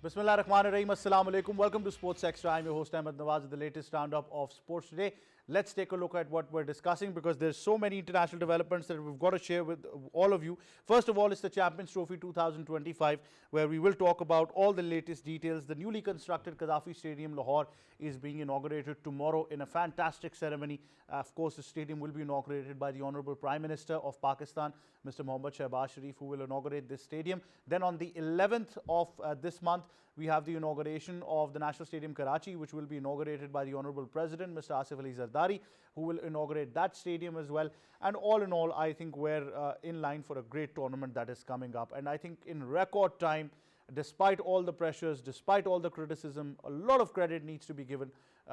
Bismillah Rahman Rahim. Assalamu alaikum. Welcome to Sports Extra. I'm your host Ahmed Nawaz with the latest roundup of sports today. Let's take a look at what we're discussing because there's so many international developments that we've got to share with all of you. First of all, it's the Champions Trophy 2025, where we will talk about all the latest details. The newly constructed Qaddafi Stadium, Lahore, is being inaugurated tomorrow in a fantastic ceremony. Of course, the stadium will be inaugurated by the Honorable Prime Minister of Pakistan, Mr. Mohammad Shehbaz Sharif, who will inaugurate this stadium. Then on the 11th of this month, we have the inauguration of the National Stadium Karachi, which will be inaugurated by the Honorable President, Mr. Asif Ali Zardari, who will inaugurate that stadium as well. And all in all, I think we're in line for a great tournament that is coming up. And I think in record time, despite all the pressures, despite all the criticism, a lot of credit needs to be given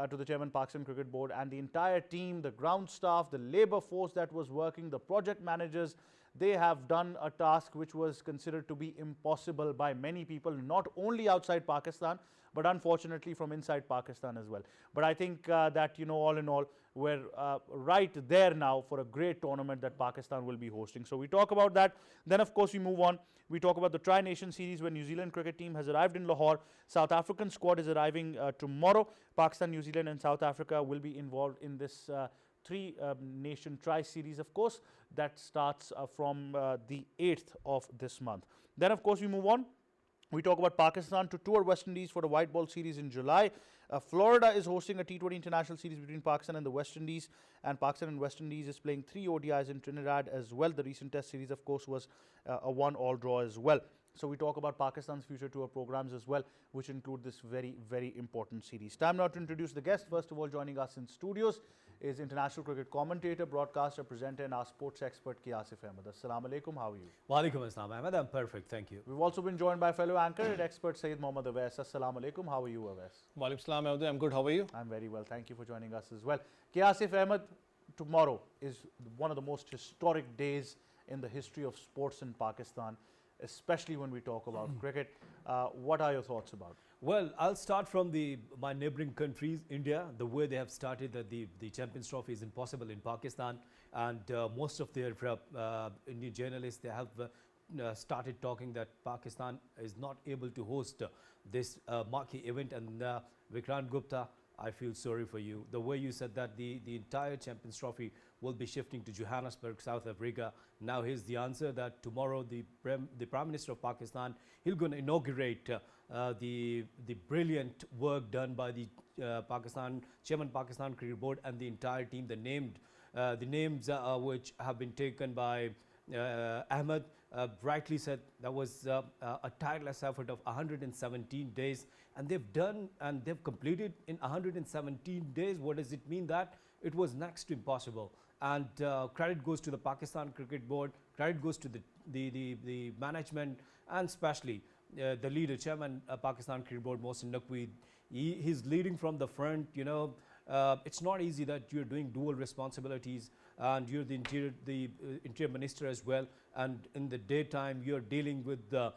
to the Chairman Pakistan Cricket Board and the entire team, the ground staff, the labour force that was working, the project managers. They have done a task which was considered to be impossible by many people, not only outside Pakistan, but unfortunately from inside Pakistan as well. But I think that, all in all, we're right there now for a great tournament that Pakistan will be hosting. So we talk about that. Then, of course, we move on. We talk about the Tri-Nation Series where New Zealand cricket team has arrived in Lahore. South African squad is arriving tomorrow. Pakistan, New Zealand and South Africa will be involved in this three-nation tri-series, of course, that starts from the 8th of this month. Then, of course, we move on. We talk about Pakistan to tour West Indies for the white ball series in July. Florida is hosting a T20 international series between Pakistan and the West Indies. And Pakistan and West Indies is playing 3 ODIs in Trinidad as well. The recent test series, of course, was a 1-all draw as well. So we talk about Pakistan's future tour programs as well, which include this very, very important series. Time now to introduce the guest. First of all, joining us in studios is international cricket commentator, broadcaster, presenter and our sports expert, Asif Ahmed. Assalamu alaikum. How are you? Wa alaikum assalam, Ahmed. I'm perfect. Thank you. We've also been joined by fellow anchor and expert, Sayyid Mohammad Awais. Assalamu alaikum. How are you, Awais? Wa alaikum assalam, Ahmed. I'm good. How are you? I'm very well. Thank you for joining us as well. Asif Ahmed, tomorrow is one of the most historic days in the history of sports in Pakistan, especially when we talk about cricket. What are your thoughts about it? Well, I'll start from my neighboring countries, India. The way they have started the Champions Trophy is impossible in Pakistan, and most of their Indian journalists, they have started talking that Pakistan is not able to host this marquee event. And Vikrant Gupta, I feel sorry for you. The way you said that the entire Champions Trophy will be shifting to Johannesburg, South Africa. Now here's the answer that tomorrow the Prime Minister of Pakistan, he's going to inaugurate the brilliant work done by the Chairman Pakistan Cricket Board and the entire team. The names which have been taken by Ahmed rightly said that was a tireless effort of 117 days, and they've completed in 117 days. What does it mean? That it was next to impossible. And credit goes to the Pakistan Cricket Board, credit goes to the management, and especially the leader, Chairman Pakistan Cricket Board, Mohsin Naqvi. He's leading from the front. It's not easy that you're doing dual responsibilities, and you're the interior minister as well, and in the daytime you're dealing with the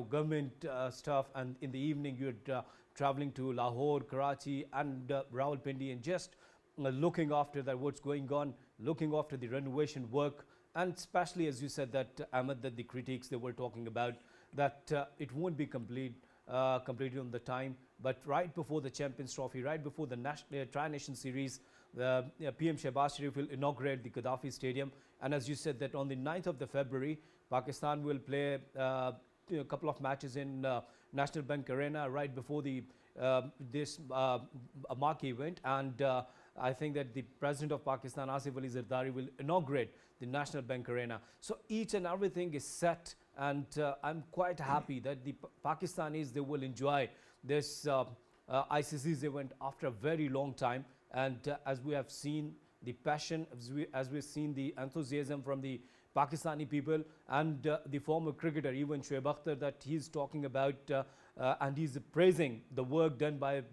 government stuff, and in the evening you're traveling to Lahore, Karachi and Rawalpindi, and just looking after that what's going on, looking after the renovation work. And especially, as you said, that Ahmed, that the critics they were talking about that it won't be completed on the time. But right before the Champions Trophy, right before the Tri-Nation Series, the PM Shehbaz Sharif will inaugurate the Qaddafi Stadium. And as you said, that on the 9th of February, Pakistan will play a couple of matches in National Bank Arena right before this marquee event. And I think that the President of Pakistan, Asif Ali Zardari, will inaugurate the National Bank Arena. So each and everything is set, and I'm quite happy that the Pakistanis, they will enjoy this ICC's event after a very long time. And as we have seen the passion, as we've seen the enthusiasm from the Pakistani people, and the former cricketer, even Shoaib Akhtar, that he's talking about and he's praising the work done by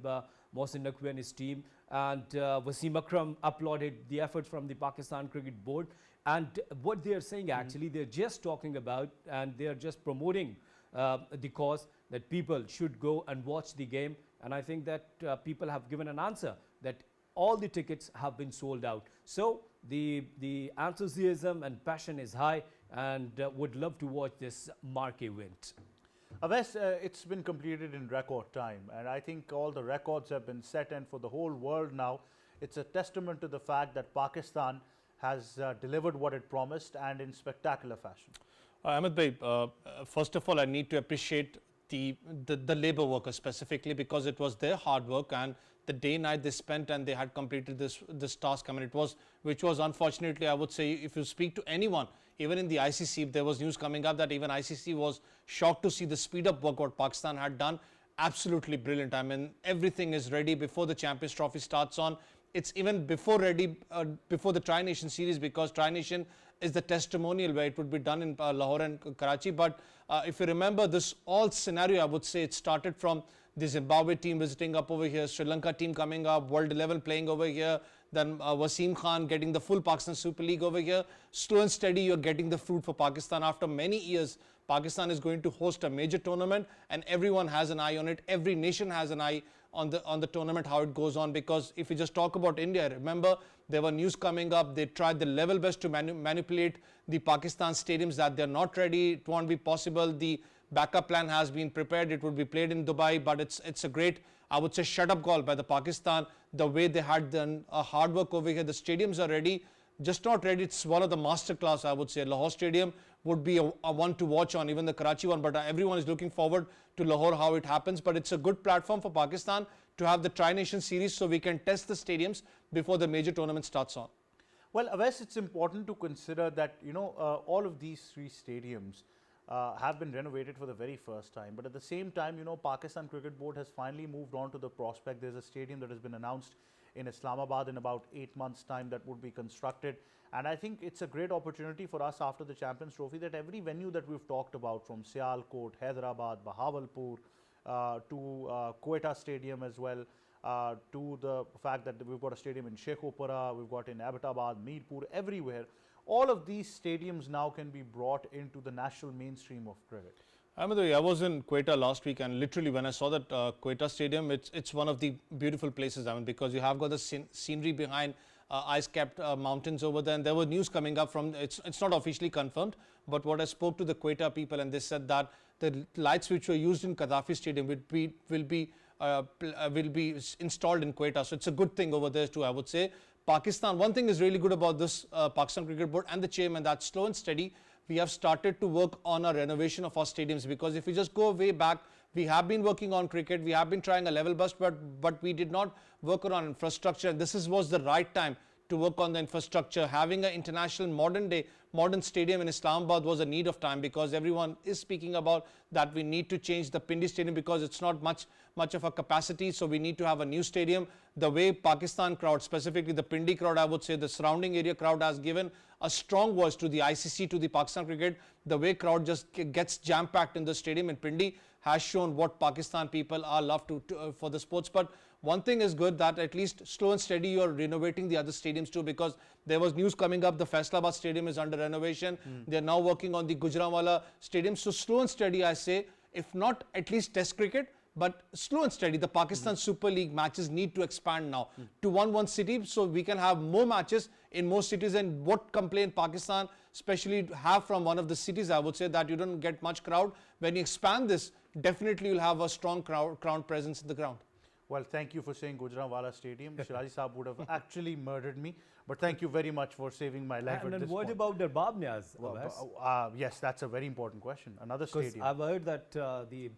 Mohsin Naqvi and his team. And Wasim Akram applauded the efforts from the Pakistan Cricket Board. And what they are saying, actually, they're just talking about, and they are just promoting the cause that people should go and watch the game. And I think that people have given an answer that all the tickets have been sold out. So the enthusiasm and passion is high, and would love to watch this marquee event. Avais, it's been completed in record time, and I think all the records have been set, and for the whole world now, it's a testament to the fact that Pakistan has delivered what it promised and in spectacular fashion. Ahmed bhai, first of all, I need to appreciate the labor workers specifically, because it was their hard work and the day night they spent, and they had completed this task. I mean, which was unfortunately, I would say, if you speak to anyone, even in the ICC, there was news coming up that even ICC was shocked to see the speed up work what Pakistan had done. Absolutely brilliant. I mean, everything is ready before the Champions Trophy starts on. It's even before ready, before the Tri-Nation series, because Tri-Nation is the testimonial where it would be done in Lahore and Karachi. But if you remember this all scenario, I would say it started from the Zimbabwe team visiting up over here, Sri Lanka team coming up, World 11 playing over here, then Wasim Khan getting the full Pakistan Super League over here. Slow and steady, you're getting the fruit for Pakistan. After many years, Pakistan is going to host a major tournament, and everyone has an eye on it. Every nation has an eye on the tournament, how it goes on. Because if you just talk about India, remember there were news coming up. They tried the level best to manipulate the Pakistan stadiums, that they're not ready. It won't be possible. The backup plan has been prepared. It would be played in Dubai, but it's a great, I would say, shut up call by the Pakistan. The way they had done hard work over here. The stadiums are ready, just not ready. It's one of the masterclass, I would say. Lahore Stadium would be a one to watch on, even the Karachi one, but everyone is looking forward to Lahore, how it happens. But it's a good platform for Pakistan to have the Tri-Nation series, so we can test the stadiums before the major tournament starts on. Well, Avais, it's important to consider that, all of these three stadiums have been renovated for the very first time. But at the same time, Pakistan Cricket Board has finally moved on to the prospect. There's a stadium that has been announced in Islamabad in about 8 months' time that would be constructed. And I think it's a great opportunity for us after the Champions Trophy that every venue that we've talked about, from Sialkot, Hyderabad, Bahawalpur, to Quetta Stadium as well, to the fact that we've got a stadium in Sheikhupura, we've got in Abbottabad, Mirpur, everywhere. All of these stadiums now can be brought into the national mainstream of cricket. I was in Quetta last week, and literally when I saw that Quetta Stadium, it's one of the beautiful places. I mean, because you have got the scenery behind ice-capped mountains over there, and there were news coming up from, it's not officially confirmed, but what I spoke to the Quetta people, and they said that the lights which were used in Qaddafi Stadium will be installed in Quetta. So it's a good thing over there too, I would say. Pakistan, one thing is really good about this Pakistan Cricket Board and the chairman, that slow and steady, we have started to work on a renovation of our stadiums. Because if you just go way back, we have been working on cricket, we have been trying a level best, but we did not work on infrastructure. And this was the right time to work on the infrastructure. Having an international modern stadium in Islamabad was a need of time, because everyone is speaking about that we need to change the Pindi Stadium because it's not much of a capacity, so we need to have a new stadium. The way Pakistan crowd, specifically the Pindi crowd, I would say the surrounding area crowd, has given a strong voice to the ICC, to the Pakistan cricket. The way crowd just gets jam-packed in the stadium in Pindi has shown what Pakistan people are love for the sports. But one thing is good, that at least slow and steady you are renovating the other stadiums too, because there was news coming up, the Faisalabad Stadium is under renovation. They are now working on the Gujranwala Stadium. So slow and steady, I say, if not at least test cricket, but slow and steady. The Pakistan Super League matches need to expand now to one city, so we can have more matches in more cities. And what complaint Pakistan especially have from one of the cities, I would say, that you don't get much crowd. When you expand this, definitely you'll have a strong crowd presence in the ground. Well, thank you for saying Gujranwala Stadium. Shiraji Saab would have actually murdered me. But thank you very much for saving my life at this And what point. about the Babnias? Yes, that's a very important question. Another Because stadium. I've heard that the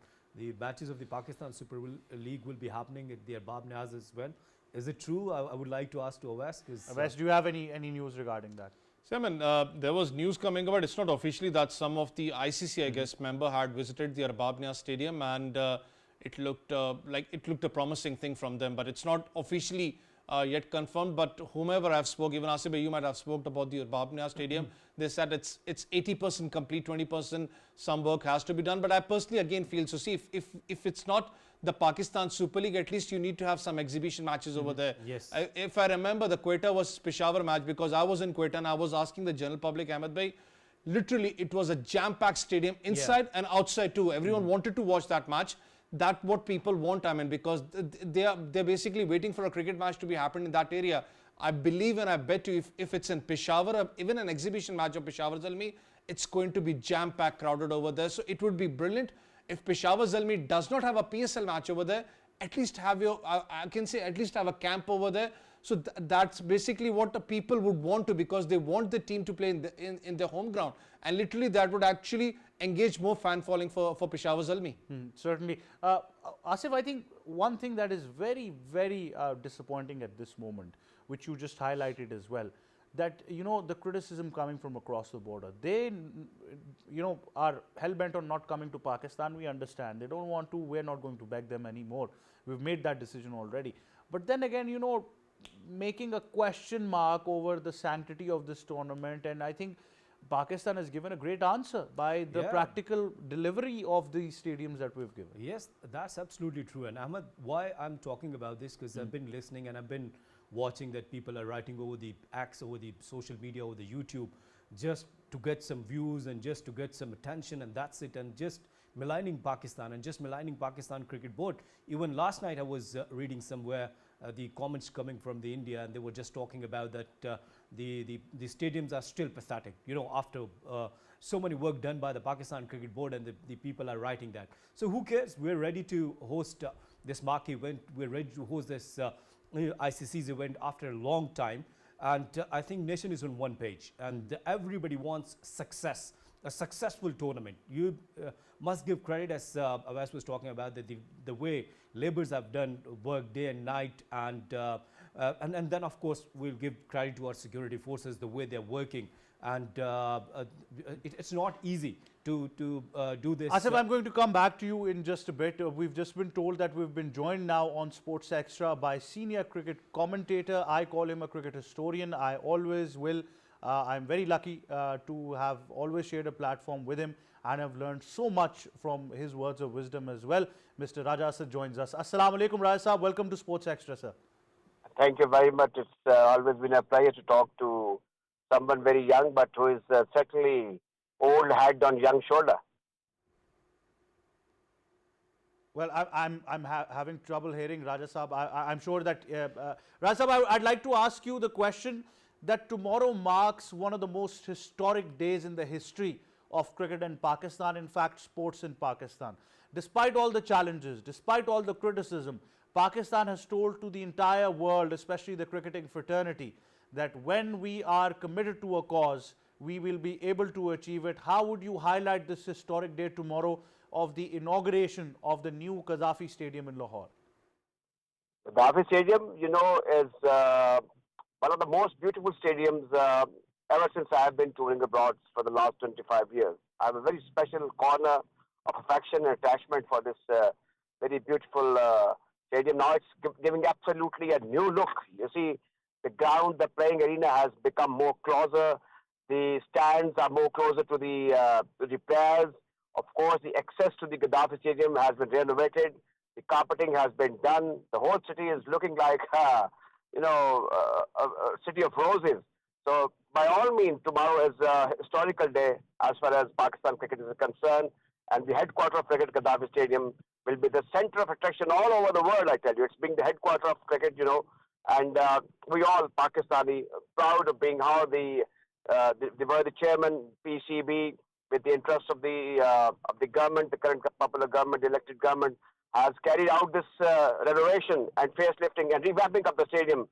matches of the Pakistan Super League will be happening at the Babnias as well. Is it true? I would like to ask to Awais. Awais, do you have any news regarding that? Simon, there was news coming about, it's not officially, that some of the ICC, I guess, member had visited the Arbabnia Stadium, and it looked a promising thing from them, but it's not officially yet confirmed. But whomever I've spoke, even Asif, you might have spoke about the Arbabnia Stadium. They said it's 80% complete, 20% some work has to be done. But I personally again feel, so see, if it's not the Pakistan Super League, at least you need to have some exhibition matches over there. Yes. If I remember, the Quetta was Peshawar match, because I was in Quetta and I was asking the general public, Ahmed bhai, literally it was a jam-packed stadium inside and outside too. Everyone wanted to watch that match. That's what people want, I mean, because they're basically waiting for a cricket match to be happening in that area. I believe and I bet you, if it's in Peshawar, even an exhibition match of Peshawar Zalmi, it's going to be jam-packed, crowded over there. So it would be brilliant. If Peshawar Zalmi does not have a PSL match over there, at least have your, I can say, at least have a camp over there. So that's basically what the people would want to, because they want the team to play in their home ground. And literally that would actually engage more fan following for Peshawar Zalmi. Certainly. Asif, I think one thing that is very, very disappointing at this moment, which you just highlighted as well, that, you know, the criticism coming from across the border, they, you know, are hell-bent on not coming to Pakistan. We understand. They don't want to. We're not going to beg them anymore. We've made that decision already. But then again, you know, making a question mark over the sanctity of this tournament, and I think Pakistan has given a great answer by the practical delivery of the stadiums that we've given. Yes, that's absolutely true. And Ahmed, why I'm talking about this, because I've been listening and I've been watching that people are writing over the X, over the social media, over the YouTube, just to get some views and just to get some attention, and that's it, and just maligning Pakistan and just maligning Pakistan Cricket Board. Even last night I was reading somewhere the comments coming from the India, and they were just talking about that the stadiums are still pathetic, you know, after so many work done by the Pakistan Cricket Board, and the people are writing that. So who cares? We're ready to host this marquee event. We're ready to host this ICC's event after a long time, and I think nation is on one page, and everybody wants success, a successful tournament. You must give credit, as Awais was talking about, the way labours have done work day and night, and then of course we'll give credit to our security forces, the way they're working, and it's not easy to do this. Asif, I'm going to come back to you in just a bit. We've just been told that we've been joined now on Sports Extra by senior cricket commentator. I call him a cricket historian. I always will. I'm very lucky to have always shared a platform with him, and I've learned so much from his words of wisdom as well. Mr. Raja Asad joins us. Assalamu alaikum, Raja Saab. Welcome to Sports Extra, sir. Thank you very much. It's always been a pleasure to talk to someone very young, but who is certainly old head on young shoulder. Well, I'm having trouble hearing Raja Saab. I'm sure that Raja Saab, I'd like to ask you the question that tomorrow marks one of the most historic days in the history of cricket in Pakistan, in fact sports in Pakistan. Despite all the challenges, despite all the criticism, Pakistan has told to the entire world, especially the cricketing fraternity, that when we are committed to a cause, we will be able to achieve it. How would you highlight this historic day tomorrow of the inauguration of the new Qaddafi Stadium in Lahore? The Qaddafi Stadium, you know, is one of the most beautiful stadiums ever since I have been touring abroad for the last 25 years. I have a very special corner of affection and attachment for this very beautiful stadium. Now it's giving absolutely a new look. You see, the ground, the playing arena has become more closer. The stands are more closer to the players. Of course, the access to the Qaddafi Stadium has been renovated. The carpeting has been done. The whole city is looking like, you know, a city of roses. So, by all means, tomorrow is a historical day as far as Pakistan cricket is concerned. And the headquarters of cricket, Qaddafi Stadium, will be the center of attraction all over the world, I tell you. It's being the headquarters of cricket, you know. And we all, Pakistani, proud of being how they were the chairman, PCB, with the interest of the government, the current popular government, the elected government, has carried out this renovation and facelifting and revamping of the stadium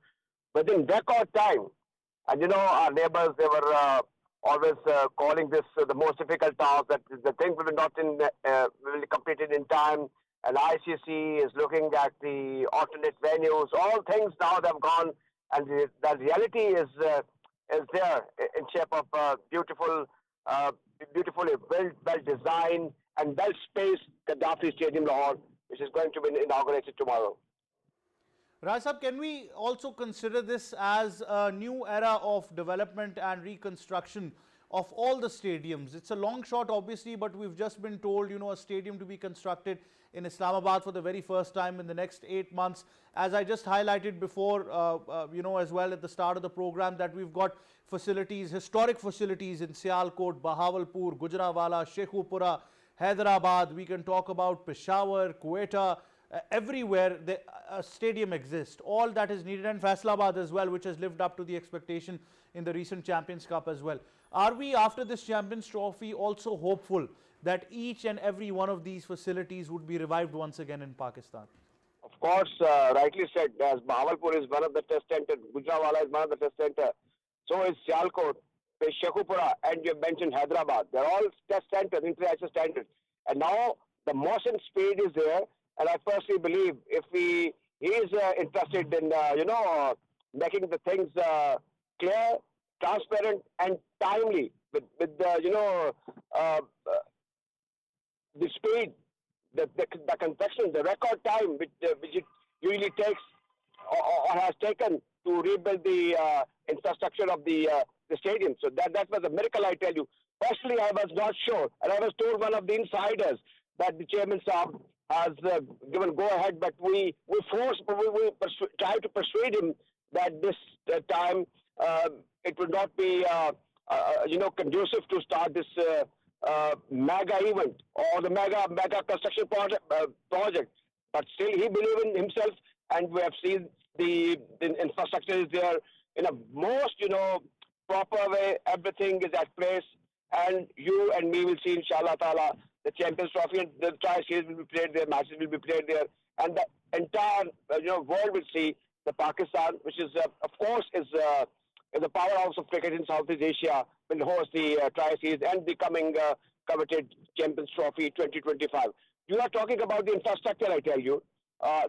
within record time. And you know, our neighbors, they were always calling this the most difficult task, that the thing will be completed in time. And ICC is looking at the alternate venues. All things now they've gone, and the reality is there in shape of beautifully built, well-designed, and well-spaced Qaddafi Stadium, Lahore, which is going to be inaugurated tomorrow. Raj Saab, can we also consider this as a new era of development and reconstruction of all the stadiums? It's a long shot, obviously, but we've just been told, you know, a stadium to be constructed in Islamabad for the very first time in the next 8 months. As I just highlighted before, you know, as well at the start of the program, that we've got facilities, historic facilities in Sialkot, Bahawalpur, Gujranwala, Sheikhupura, Hyderabad. We can talk about Peshawar, Quetta. Everywhere a stadium exists. All that is needed, and Faisalabad as well, which has lived up to the expectation in the recent Champions Cup as well. Are we, after this Champions Trophy, also hopeful that each and every one of these facilities would be revived once again in Pakistan? Of course, rightly said, as Bahawalpur is one of the test centers, Gujranwala is one of the test centers, so is Sialkot, Shekhupura, and you mentioned Hyderabad. They're all test centers, international standards. And now the motion speed is there, and I personally believe if he is interested in, making the things clear, transparent, and timely with the speed, the construction, the record time which it usually takes or has taken to rebuild the infrastructure of the stadium. So that was a miracle, I tell you. Personally, I was not sure, and I was told one of the insiders that the chairman Saab has given go ahead, but we try to persuade him that this time it would not be conducive to start this mega event or the mega construction project. But still, he believes in himself, and we have seen the infrastructure is there in a most proper way. Everything is at place, and you and me will see, inshallah ta'ala, the Champions Trophy, and the tri-series will be played there, matches will be played there, and the entire world will see the Pakistan, which is of course is the powerhouse of cricket in Southeast Asia, will host the tri-series and the coming coveted Champions Trophy 2025. You are talking about the infrastructure, I tell you.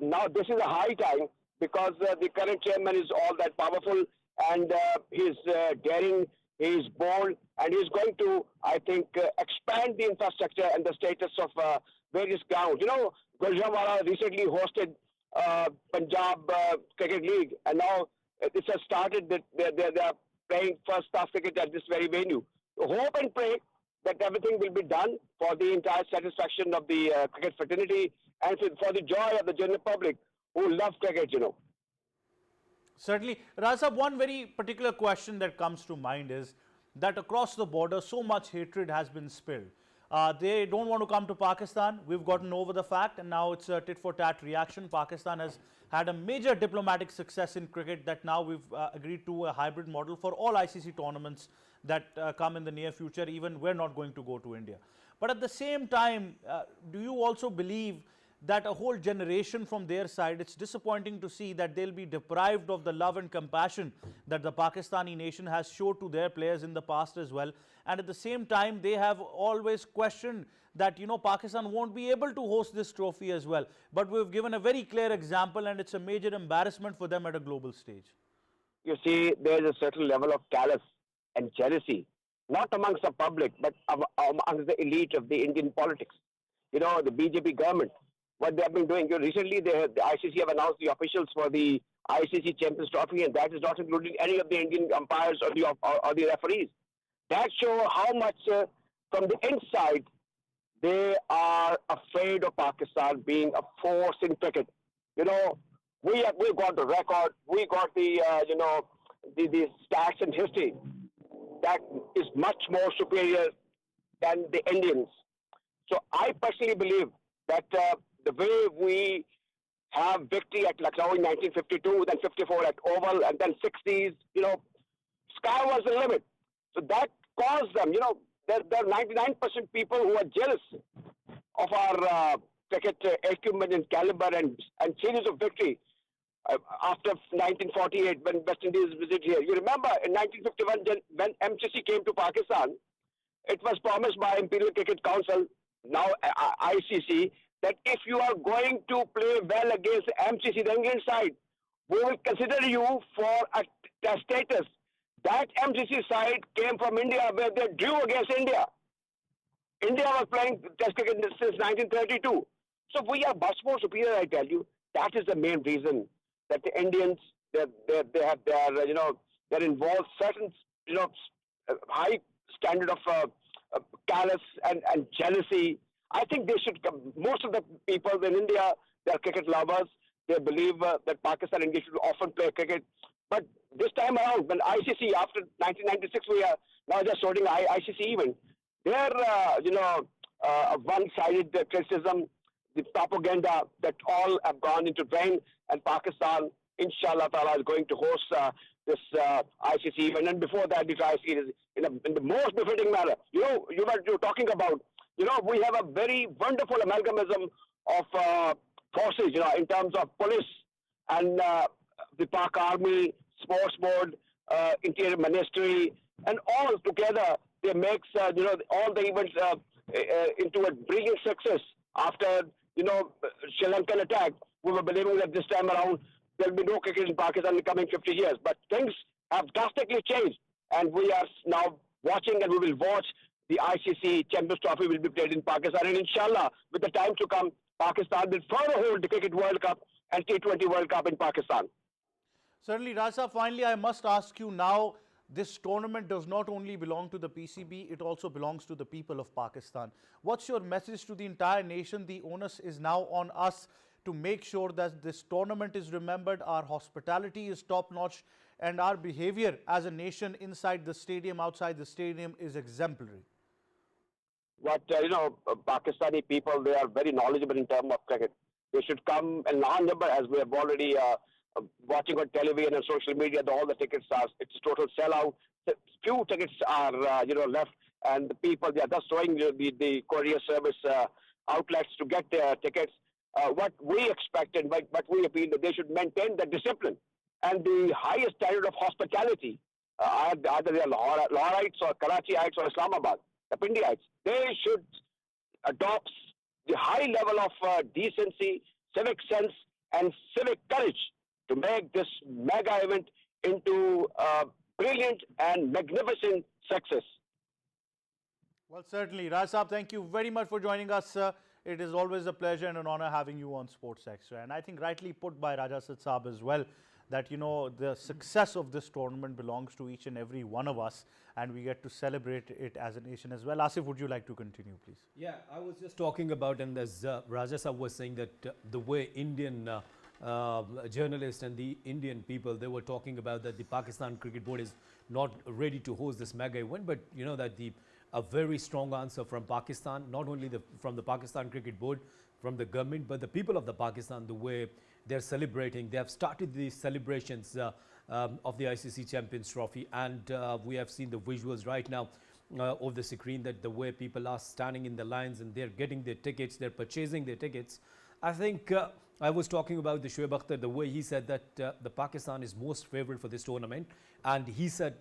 Now this is a high time because the current chairman is all that powerful, and he's daring, he's bold, and he's going to, I think, expand the infrastructure and the status of various grounds. Gujranwala recently hosted Punjab Cricket League, and now it has started that they are playing first-class cricket at this very venue. So hope and pray that everything will be done for the entire satisfaction of the cricket fraternity and for the joy of the general public who love cricket, Certainly. Razab, one very particular question that comes to mind is that across the border, so much hatred has been spilled. They don't want to come to Pakistan. We've gotten over the fact, and now it's a tit-for-tat reaction. Pakistan has had a major diplomatic success in cricket that now we've agreed to a hybrid model for all ICC tournaments that come in the near future. Even we're not going to go to India. But at the same time, do you also believe that a whole generation from their side, it's disappointing to see that they'll be deprived of the love and compassion that the Pakistani nation has showed to their players in the past as well. And at the same time, they have always questioned that, Pakistan won't be able to host this trophy as well. But we've given a very clear example, and it's a major embarrassment for them at a global stage. You see, there's a certain level of callous and jealousy, not amongst the public, but amongst the elite of the Indian politics. The BJP government, what they have been doing. Recently, the ICC have announced the officials for the ICC Champions Trophy, and that is not including any of the Indian umpires or the referees. That shows how much from the inside they are afraid of Pakistan being a force in cricket. We got the record, we got the the stats and history that is much more superior than the Indians. So I personally believe that the way we have victory at Lucknow in 1952, then 54 at Oval, and then 60s, sky was the limit. So that caused them, there are 99% people who are jealous of our cricket acumen and caliber and series of victory after 1948 when West Indies visit here. You remember in 1951 when MCC came to Pakistan, it was promised by Imperial Cricket Council, now ICC, that if you are going to play well against MCC, the England side, we will consider you for a test status. That MCC side came from India, where they drew against India. India was playing test cricket since 1932. So we are much more superior, I tell you. That is the main reason that the Indians, they're involved certain, high standard of callous and jealousy. I think they should come. Most of the people in India, they're cricket lovers. They believe that Pakistan and India should often play cricket. But this time around, when ICC, after 1996, we are now just sorting ICC event, they're, one-sided criticism, the propaganda that all have gone into drain, and Pakistan, inshallah ta'ala, is going to host this ICC event. And before that, the tri-series in the most befitting manner. You were talking about we have a very wonderful amalgamism of forces, in terms of police and the Pak Army, Sports Board, Interior Ministry, and all together they makes all the events into a brilliant success. After Sri Lankan attack, we were believing that this time around there will be no cricket in Pakistan in the coming 50 years. But things have drastically changed, and we are now watching, and we will watch the ICC Champions Trophy will be played in Pakistan, and inshallah, with the time to come, Pakistan will further hold the Cricket World Cup and T20 World Cup in Pakistan. Certainly, Raja, finally, I must ask you now, this tournament does not only belong to the PCB, it also belongs to the people of Pakistan. What's your message to the entire nation? The onus is now on us to make sure that this tournament is remembered, our hospitality is top-notch, and our behavior as a nation inside the stadium, outside the stadium is exemplary. But, Pakistani people, they are very knowledgeable in terms of cricket. They should come in large number, as we have already watching on television and social media. All the tickets are, it's a total sellout. Few tickets are, left, and the people, they are just showing the courier service outlets to get their tickets. What we expect and what we appeal that they should maintain the discipline and the highest standard of hospitality. Either they are Lahorites or Karachiites or Islamabad, the Pindiites. They should adopt the high level of decency, civic sense, and civic courage to make this mega event into a brilliant and magnificent success. Well, certainly. Raj Saab, thank you very much for joining us. It is always a pleasure and an honor having you on Sports Extra. And I think rightly put by Raja Sid Saab as well, that, the success of this tournament belongs to each and every one of us, and we get to celebrate it as a nation as well. Asif, would you like to continue, please? Yeah, I was just talking about, and as Raja Saab was saying, that the way Indian journalists and the Indian people, they were talking about that the Pakistan Cricket Board is not ready to host this mega event, but that a very strong answer from Pakistan, not only from the Pakistan Cricket Board, from the government, but the people of the Pakistan, the way they're celebrating. They have started the celebrations of the ICC Champions Trophy, and we have seen the visuals right now of the screen, that the way people are standing in the lines and they're getting their tickets, they're purchasing their tickets. I think I was talking about the Shoaib Akhtar, the way he said that the Pakistan is most favored for this tournament, and he said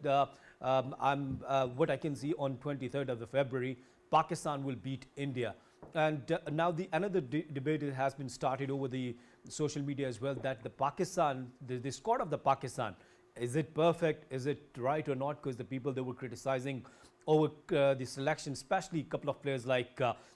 what I can see on 23rd of February, Pakistan will beat India. And now another debate has been started over the social media as well, that the Pakistan, the squad of the Pakistan, is it perfect, is it right or not? Because the people, they were criticizing over the selection, especially a couple of players like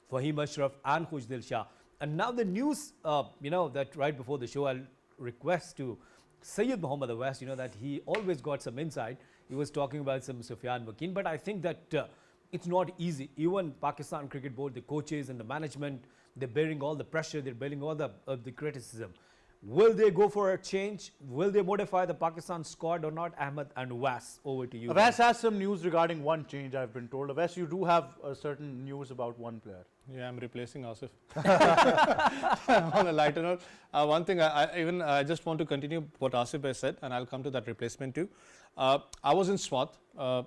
Fahim Ashraf and Khushdil Shah. And now the news, that right before the show, I'll request to Sayyid Muhammad Awais, that he always got some insight. He was talking about some Sufyan Wakeen, but I think that it's not easy. Even Pakistan Cricket Board, the coaches and the management, they're bearing all the pressure, they're bearing all the criticism. Will they go for a change? Will they modify the Pakistan squad or not? Ahmed and Awais, over to you. Awais has some news regarding one change, I've been told. Awais, you do have certain news about one player. Yeah, I'm replacing Asif. On a lighter note, one thing, I just want to continue what Asif has said, and I'll come to that replacement too. I was in Swat 2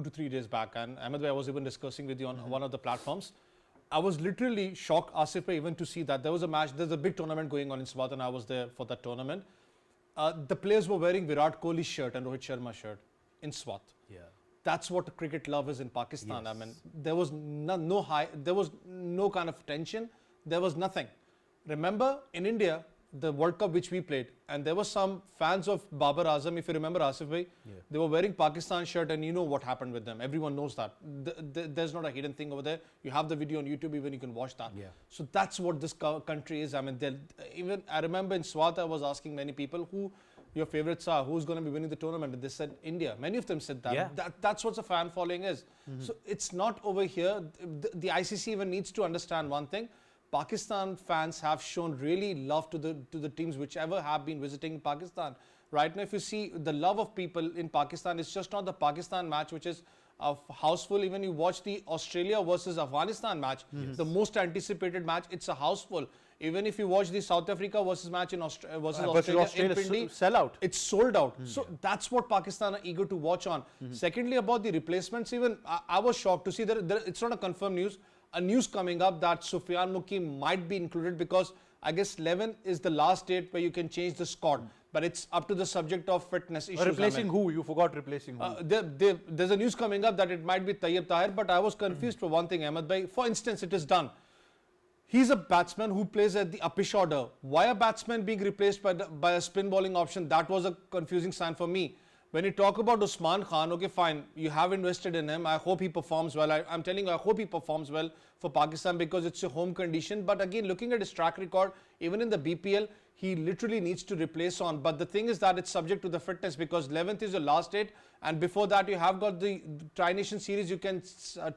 to 3 days back, and Ahmed, I was even discussing with you on one of the platforms. I was literally shocked, Asif, even to see that there was a match, there's a big tournament going on in Swat, and I was there for that tournament. The players were wearing Virat Kohli's shirt and Rohit Sharma's shirt in Swat. Yeah. That's what cricket love is in Pakistan. Yes. I mean, there was there was no kind of tension. There was nothing. Remember, in India, the World Cup which we played, and there were some fans of Babar Azam, if you remember, Asif bhai, they were wearing Pakistan shirt, and you know what happened with them. Everyone knows that. There's not a hidden thing over there. You have the video on YouTube, even you can watch that. Yeah. So that's what this country is. I mean, even I remember in Swat, I was asking many people who your favorites are, who's going to be winning the tournament, and they said India. Many of them said that. Yeah. That's what the fan following is. So it's not over here. The ICC even needs to understand one thing. Pakistan fans have shown really love to the teams whichever have been visiting Pakistan. Right now, if you see the love of people in Pakistan, it's just not the Pakistan match, which is a houseful. Even you watch the Australia versus Afghanistan match, the most anticipated match, it's a houseful. Even if you watch the South Africa versus match in Australia in Pindi, sellout. it's sold out. So that's what Pakistan are eager to watch on. Secondly, about the replacements, even I was shocked to see that it's not a confirmed news. a news coming up that Sufyan Mukim might be included because I guess 11 is the last date where you can change the squad. But it's up to the subject of fitness issues. Replacing who? You forgot replacing who? There's a news coming up that it might be Tayyib Tahir, but I was confused for one thing, Ahmed Bhai. For instance, it is done. He's a batsman who plays at the uppish order. Why a batsman being replaced by a spin bowling option? That was a confusing sign for me. When you talk about Usman Khan, okay, fine, you have invested in him. I hope he performs well. I'm telling you, I hope he performs well for Pakistan because it's a home condition. But again, looking at his track record, even in the BPL, he literally needs to replace on. But the thing is that it's subject to the fitness because 11th is your last date. And before that, you have got the Tri-Nation Series. You can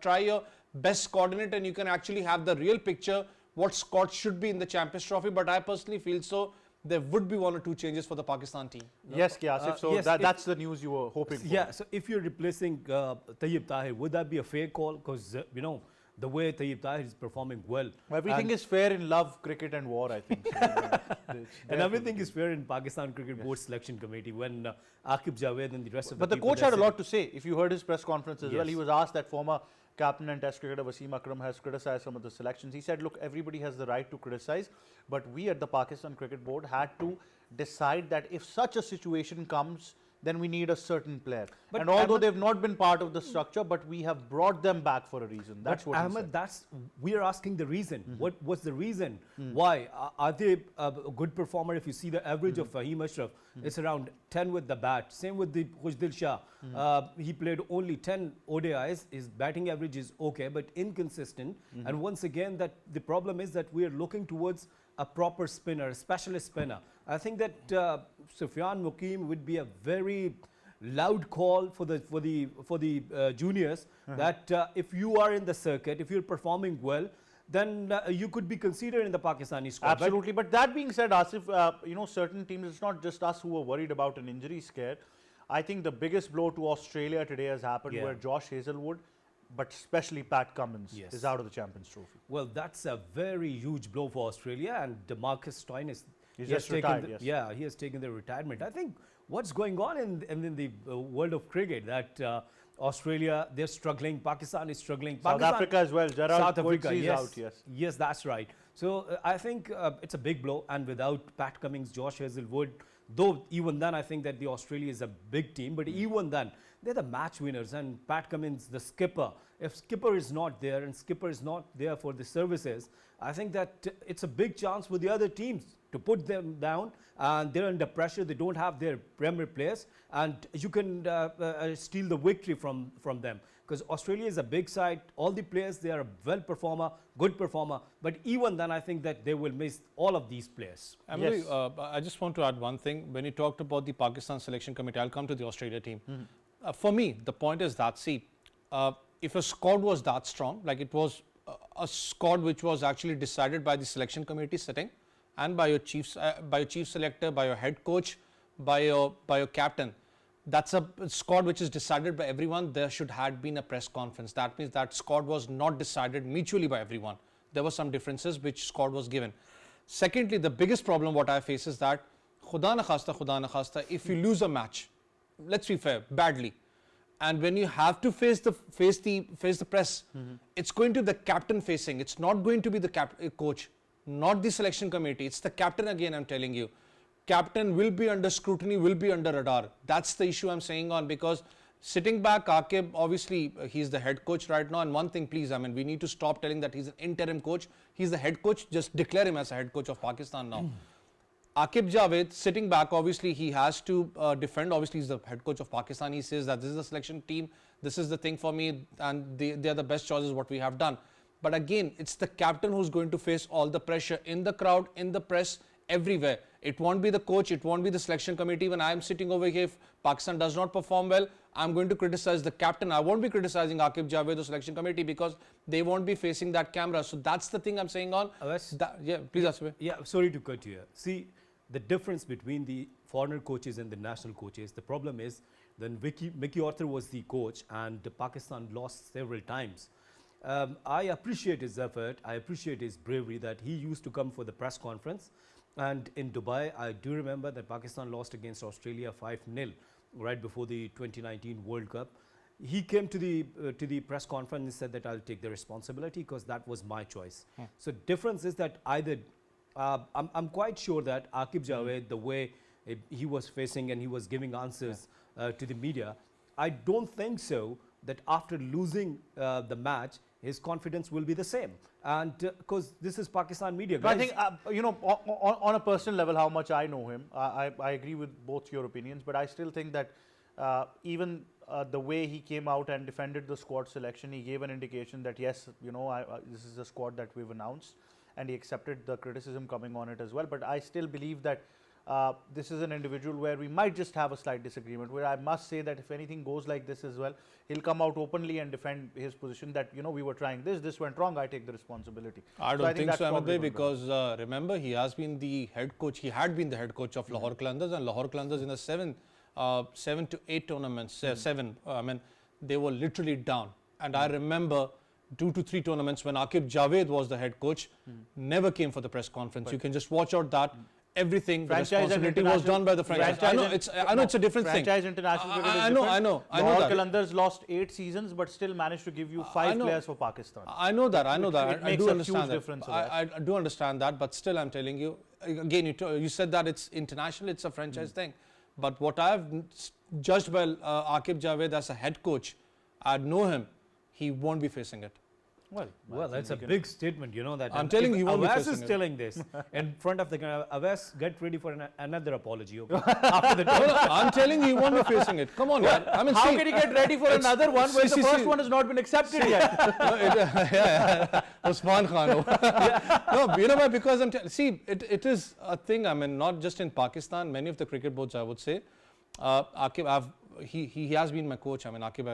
try your best coordinate and you can actually have the real picture what squad should be in the Champions Trophy. But I personally feel so. There would be 1 or 2 changes for the Pakistan team. No? Yes, Asif. So yes, that's the news you were hoping for. Yeah, so if you're replacing Tayyib Tahir, would that be a fair call? Because, you know, the way Tayyib Tahir is performing well. Everything is fair in love, cricket and war, I think. So, and everything is fair in Pakistan Cricket Board Selection Committee when Aqib Javed and the rest of But the the people coach had a lot to say. If you heard his press conference as well, Yes. he was asked that former captain and test cricketer Wasim Akram has criticized some of the selections. He said, look, everybody has the right to criticize, but we at the Pakistan Cricket Board had to decide that if such a situation comes, then we need a certain player. But and although Ahmed, they've not been part of the structure, but we have brought them back for a reason. That's but what Ahmed, he said. that's we are asking the reason. What was the reason? Why are they a good performer? If you see the average of Fahim Ashraf, it's around 10 with the bat. Same with the Khushdil Shah. He played only 10 ODIs. His batting average is okay, but inconsistent. And once again, that the problem is that we are looking towards a proper spinner, a specialist spinner. I think that Sufyan Mukim would be a very loud call for the juniors that if you are in the circuit, if you're performing well, then you could be considered in the Pakistani squad. Absolutely. But that being said, Asif, you know, certain teams, it's not just us who are worried about an injury scare. I think the biggest blow to Australia today has happened where Josh Hazlewood, but especially Pat Cummins, is out of the Champions Trophy. Well, that's a very huge blow for Australia, and Marcus Stoinis, He's just retired, yes. Yeah, he has taken the retirement. I think what's going on in the world of cricket that Australia, they're struggling, Pakistan is struggling. South Africa as well, Gerald South Africa, is yes. out, yes. Yes, that's right. So I think it's a big blow, and without Pat Cummins, Josh Hazlewood, though even then I think that the Australia is a big team, but even then, they're the match winners, and Pat Cummins, the skipper. If skipper is not there and skipper is not there for the services, I think that it's a big chance for the other teams to put them down, and they're under pressure. They don't have their premier players, and you can steal the victory from them. Because Australia is a big side. All the players, they are a well performer, good performer. But even then, I think that they will miss all of these players. Emily, I just want to add one thing. When you talked about the Pakistan selection committee, I'll come to the Australia team. For me, the point is that, see, if a squad was that strong, like it was a squad which was actually decided by the selection committee sitting and by your chief selector, by your head coach, by your captain, that's a squad which is decided by everyone. There should have been a press conference. That means that squad was not decided mutually by everyone. There were some differences which squad was given. Secondly, the biggest problem what I face is that khuda na khasta, if you lose a match, let's be fair, badly, and when you have to face the press, it's going to be the captain facing. It's not going to be the coach, not the selection committee. It's the captain again, I'm telling you. Captain will be under scrutiny, will be under radar. That's the issue I'm saying on, because sitting back, Aqib, obviously he's the head coach right now. And one thing, please, I mean, we need to stop telling that he's an interim coach. He's the head coach. Just declare him as a head coach of Pakistan now. Aqib Javed, sitting back, obviously he has to defend. Obviously he's the head coach of Pakistan. He says that this is the selection team. This is the thing for me, and they are the best choices what we have done. But again, it's the captain who's going to face all the pressure in the crowd, in the press, everywhere. It won't be the coach, it won't be the selection committee. When I'm sitting over here, if Pakistan does not perform well, I'm going to criticize the captain. I won't be criticizing Aqib Javed, the selection committee, because they won't be facing that camera. So that's the thing I'm saying on. Yeah, please ask me. Yeah, sorry to cut you here. See, the difference between the foreigner coaches and the national coaches, the problem is then Mickey Arthur was the coach and Pakistan lost several times. I appreciate his effort. I appreciate his bravery that he used to come for the press conference. And in Dubai, I do remember that Pakistan lost against Australia 5-0 right before the 2019 World Cup. he came to the press conference and said that I'll take the responsibility because that was my choice. So difference is that either I'm quite sure that Aqib Javed, the way he was facing and he was giving answers to the media, I don't think so that after losing the match, his confidence will be the same. And because this is Pakistan media, guys. I think, on a personal level, how much I know him, I agree with both your opinions, but I still think that even the way he came out and defended the squad selection, he gave an indication that yes, this is the squad that we've announced, and he accepted the criticism coming on it as well. But I still believe that this is an individual where we might just have a slight disagreement, where I must say that if anything goes like this as well, he'll come out openly and defend his position that, we were trying this went wrong, I take the responsibility. I don't think so, Ahmed, because remember, he has been the head coach, he had been the head coach of Lahore Qalandars, and Lahore Qalandars in the 7 to 8 tournaments, they were literally down. And I remember 2 to 3 tournaments when Aqib Javed was the head coach, never came for the press conference. You can just watch out that. Everything, the responsibility was done by the franchise. I know it's a different thing. Franchise international cricket is different. I know that. Qalandars lost 8 seasons, but still managed to give you 5 players for Pakistan. I know that. I do understand that. Difference I do understand that, but still, I'm telling you again. You said that it's international, it's a franchise thing. But what I've judged by Aqib Javed as a head coach, I know him. He won't be facing it. Well, that's a big statement, that. I'm telling you, won't be Awais facing is it. telling this in front of the camera. Awais, get ready for another apology. Okay? After the tournament. I'm telling you, he won't be facing it. Come on, man. I mean, how can he get ready for another one when the first one has not been accepted yet? Usman Khan. No, because it is a thing. Not just in Pakistan. Many of the cricket boards, I would say, Aqib, he has been my coach. Aqib,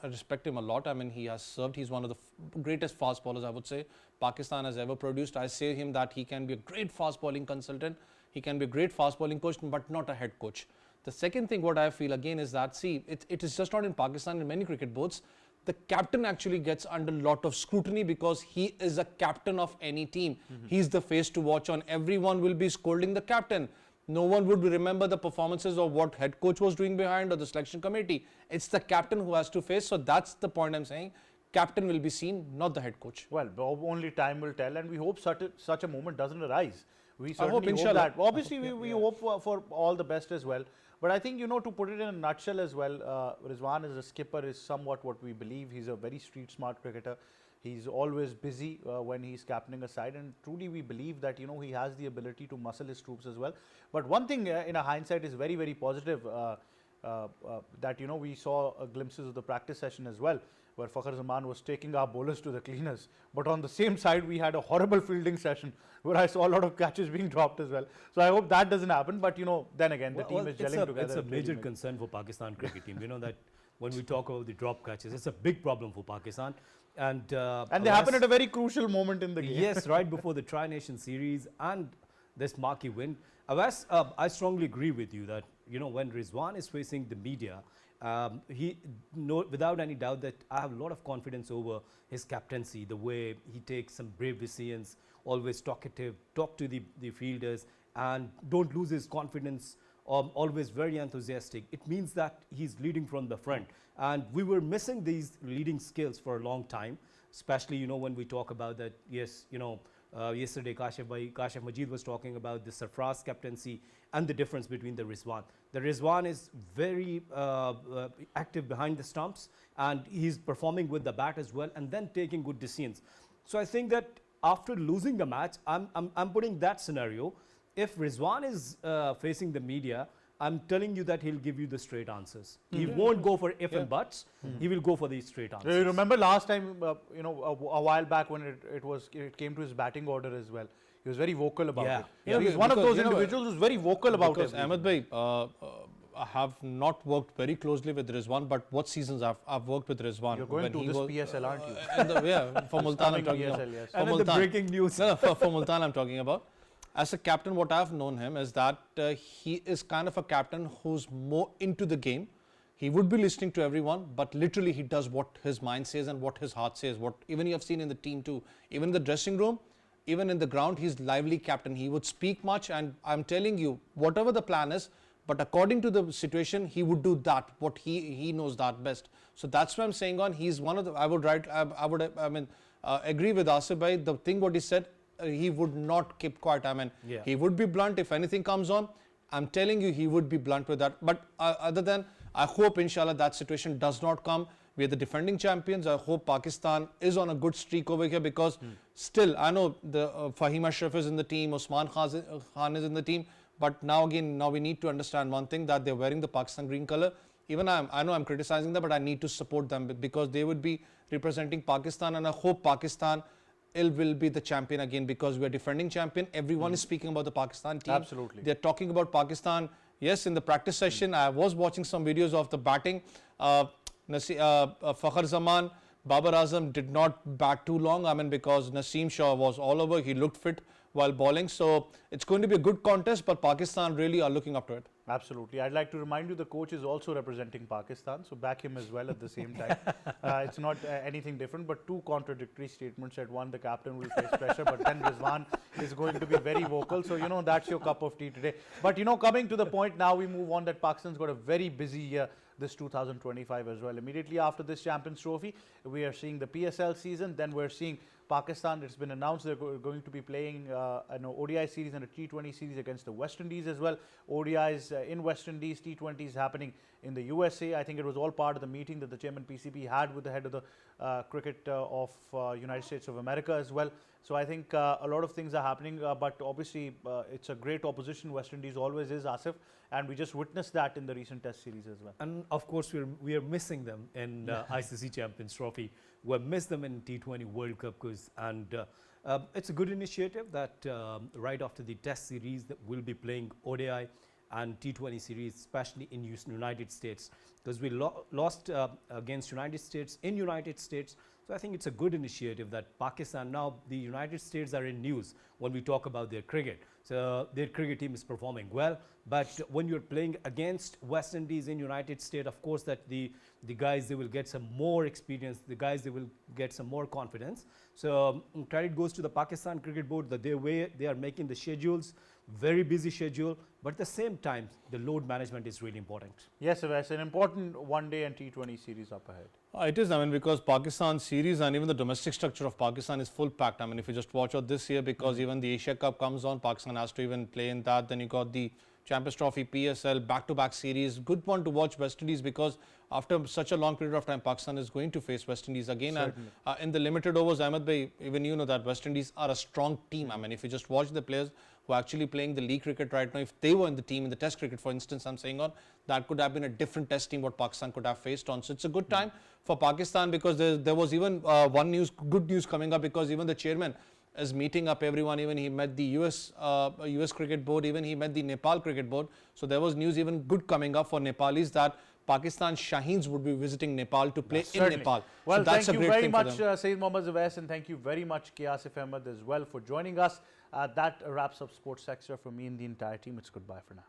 I respect him a lot. He has served. He's one of the greatest fast bowlers, I would say, Pakistan has ever produced. I say him that he can be a great fast bowling consultant. He can be a great fast bowling coach, but not a head coach. The second thing what I feel again is that, it is just not in Pakistan, in many cricket boards, the captain actually gets under a lot of scrutiny because he is a captain of any team. He's the face to watch on. Everyone will be scolding the captain. No one would remember the performances of what head coach was doing behind or the selection committee. It's the captain who has to face. So that's the point I'm saying. Captain will be seen, not the head coach. Well, only time will tell, and we hope such a moment doesn't arise. We hope, certainly hope that. Obviously, we hope for all the best as well. But I think, to put it in a nutshell as well, Rizwan as a skipper is somewhat what we believe. He's a very street smart cricketer. He's always busy when he's captaining a side, and truly we believe that he has the ability to muscle his troops as well. But one thing in a hindsight is very, very positive that we saw glimpses of the practice session as well, where Fakhar Zaman was taking our bowlers to the cleaners. But on the same side, we had a horrible fielding session where I saw a lot of catches being dropped as well. So I hope that doesn't happen. But then again, the team is gelling together. It's a major concern for Pakistan cricket team. That when we talk about the drop catches, it's a big problem for Pakistan. And they happen at a very crucial moment in the game. Yes, right before the Tri-Nation series and this marquee win. Awais, I strongly agree with you that, when Rizwan is facing the media, without any doubt that I have a lot of confidence over his captaincy, the way he takes some brave decisions, always talkative, talk to the fielders, and don't lose his confidence, always very enthusiastic. It means that he's leading from the front. And we were missing these leading skills for a long time, especially, when we talk about that, yes, yesterday Kashif Majid was talking about the Sarfraz captaincy and the difference between the Rizwan. The Rizwan is very active behind the stumps, and he's performing with the bat as well, and then taking good decisions. So I think that after losing the match, I'm putting that scenario. If Rizwan is facing the media, I'm telling you that he'll give you the straight answers. He won't go for if and buts. He will go for the straight answers. You remember last time, a while back when it came to his batting order as well. He was very vocal about it. He's one of those individuals who's very vocal about it. Because Ahmed bhai, I have not worked very closely with Rizwan, but what seasons I've worked with Rizwan. You're going to this PSL, aren't you? For Multan I'm talking about. Yes. And the breaking news. No, for Multan I'm talking about. As a captain, what I've known him is that he is kind of a captain who's more into the game. He would be listening to everyone, but literally he does what his mind says and what his heart says. Even you have seen in the team too. Even in the dressing room, even in the ground, he's lively captain. He would speak much, and I'm telling you, whatever the plan is, But according to the situation, he would do that, what he knows that best. So that's why I'm saying on, he's one of the, I would agree with Asif bhai, the thing what he said, he would not keep quiet. I mean, he would be blunt if anything comes on. I'm telling you, he would be blunt with that. But other than, I hope inshallah that situation does not come. We are the defending champions. I hope Pakistan is on a good streak over here, because still, I know the Fahim Ashraf is in the team, Usman Khan is in the team. But now again, now we need to understand one thing, that they're wearing the Pakistan green color. Even I know I'm criticizing them, but I need to support them because they would be representing Pakistan, and I hope Pakistan will be the champion again, because we are defending champion. Everyone is speaking about the Pakistan team. Absolutely. They're talking about Pakistan. Yes, in the practice session, I was watching some videos of the batting. Fakhar Zaman, Babar Azam did not bat too long. I mean, because Naseem Shah was all over. He looked fit while bowling. So it's going to be a good contest, but Pakistan really are looking up to it. Absolutely. I'd like to remind you the coach is also representing Pakistan, so back him as well at the same time. It's not anything different, but two contradictory statements. At one, the captain will face pressure, but then Rizwan is going to be very vocal. So, you know, that's your cup of tea today. But, you know, coming to the point now, we move on that Pakistan's got a very busy year this 2025 as well. Immediately after this Champions Trophy, we are seeing the PSL season. Then we're seeing Pakistan. It's been announced they're going to be playing an ODI series and a T20 series against the West Indies as well. ODIs in West Indies, T20s happening in the USA. I think it was all part of the meeting that the chairman PCB had with the head of the cricket of United States of America as well. So I think a lot of things are happening, but obviously it's a great opposition. West Indies always is, Asif, and we just witnessed that in the recent Test series as well. And of course, we are missing them in ICC Champions Trophy. We missed them in T20 World Cup, and it's a good initiative that right after the Test series that we'll be playing ODI and T20 series, especially in United States, because we lost against United States in United States. So I think it's a good initiative that Pakistan, now the United States are in news when we talk about their cricket. So their cricket team is performing well, but when you're playing against West Indies in United States, of course that the guys, they will get some more experience, the guys, they will get some more confidence. So credit goes to the Pakistan Cricket Board that they are making the schedules, very busy schedule, but at the same time, the load management is really important. Yes, it's an important one-day and T20 series up ahead. It is, I mean, because Pakistan series and even the domestic structure of Pakistan is full packed. I mean, if you just watch out this year, because even the Asia Cup comes on, Pakistan has to even play in that. Then you got the Champions Trophy, PSL, back-to-back series. Good one to watch West Indies, because after such a long period of time, Pakistan is going to face West Indies again. Certainly. And in the limited overs, Ahmed bhai, even you know that West Indies are a strong team. I mean, if you just watch the players who are actually playing the league cricket right now, if they were in the team in the Test cricket, for instance, I'm saying on, that could have been a different Test team what Pakistan could have faced on. So it's a good time for Pakistan, because there was even good news coming up, because even the chairman is meeting up everyone. Even he met the US Cricket Board, even he met the Nepal Cricket Board. So there was news even good coming up for Nepalis, that Pakistan Shaheens would be visiting Nepal to play in Nepal. Well, so that's thank a you great very thing much, for them. Saeed Mohammad Zawais, and thank you very much, Asif Ahmed, as well, for joining us. That wraps up Sports Extra for me and the entire team. It's goodbye for now.